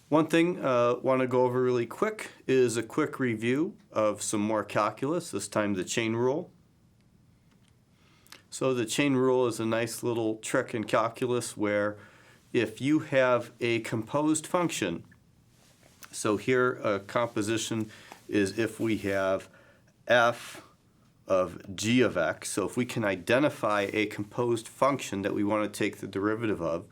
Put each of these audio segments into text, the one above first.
One thing I want to go over really quick is a quick review of some more calculus, this time the chain rule. So the chain rule is a nice little trick in calculus where if you have a composed function, so here a composition is if we have f of g of x, so if we can identify a composed function that we want to take the derivative of,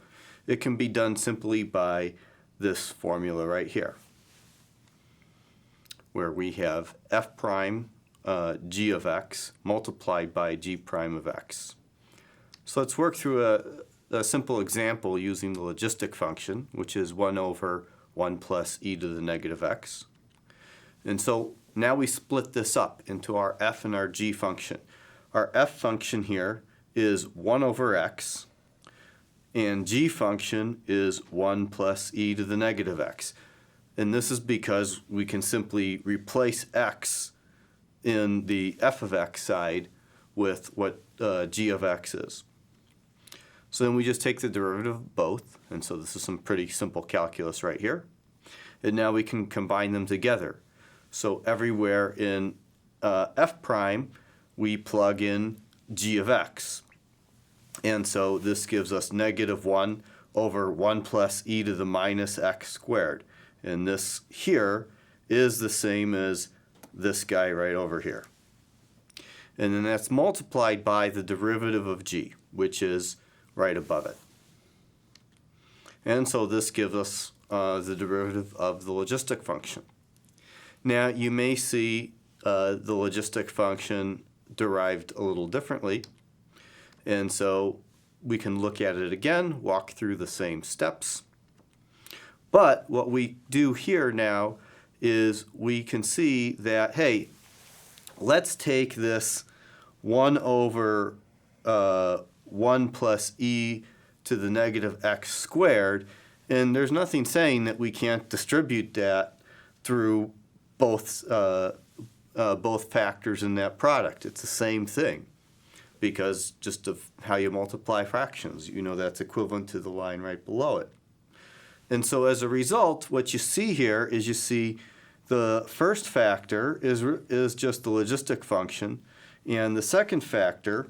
it can be done simply by this formula right here, where we have f prime g of x multiplied by g prime of x. So let's work through a simple example using the logistic function, which is 1 over 1 plus e to the negative x. And so now we split this up into our f and our g function. Our f function here is 1 over x, and g function is 1 plus e to the negative x. And this is because we can simply replace x in the f of x side with what g of x is. So then we just take the derivative of both, and so this is some pretty simple calculus right here. And now we can combine them together. So everywhere in f prime, we plug in g of x. And so this gives us negative 1 over 1 plus e to the minus x squared. And this here is the same as this guy right over here. And then that's multiplied by the derivative of g, which is right above it. And so this gives us the derivative of the logistic function. Now you may see the logistic function derived a little differently. And so we can look at it again, walk through the same steps. But what we do here now is we can see that, hey, let's take this 1 over 1 plus e to the negative x squared, and there's nothing saying that we can't distribute that through both factors in that product. It's the same thing, because just of how you multiply fractions, you know that's equivalent to the line right below it. And so as a result, what you see here is you see the first factor is just the logistic function, and the second factor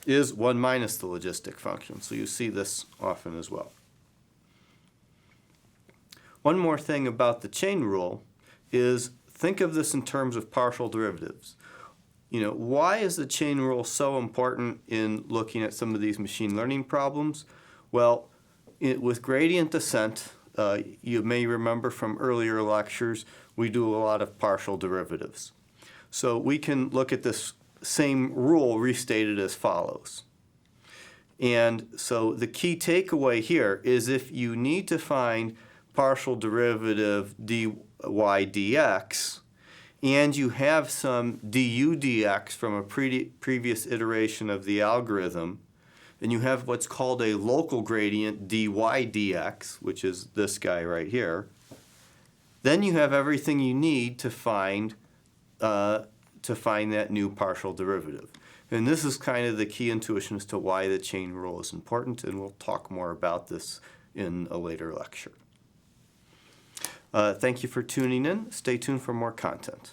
is 1 minus the logistic function. So you see this often as well. One more thing about the chain rule is think of this in terms of partial derivatives. You know, why is the chain rule so important in looking at some of these machine learning problems? Well, with gradient descent, you may remember from earlier lectures, we do a lot of partial derivatives. So we can look at this same rule restated as follows. And so the key takeaway here is if you need to find partial derivative dy dx, and you have some du dx from a previous iteration of the algorithm, and you have what's called a local gradient dy dx, which is this guy right here, then you have everything you need to find that new partial derivative. And this is kind of the key intuition as to why the chain rule is important, and we'll talk more about this in a later lecture. Thank you for tuning in. Stay tuned for more content.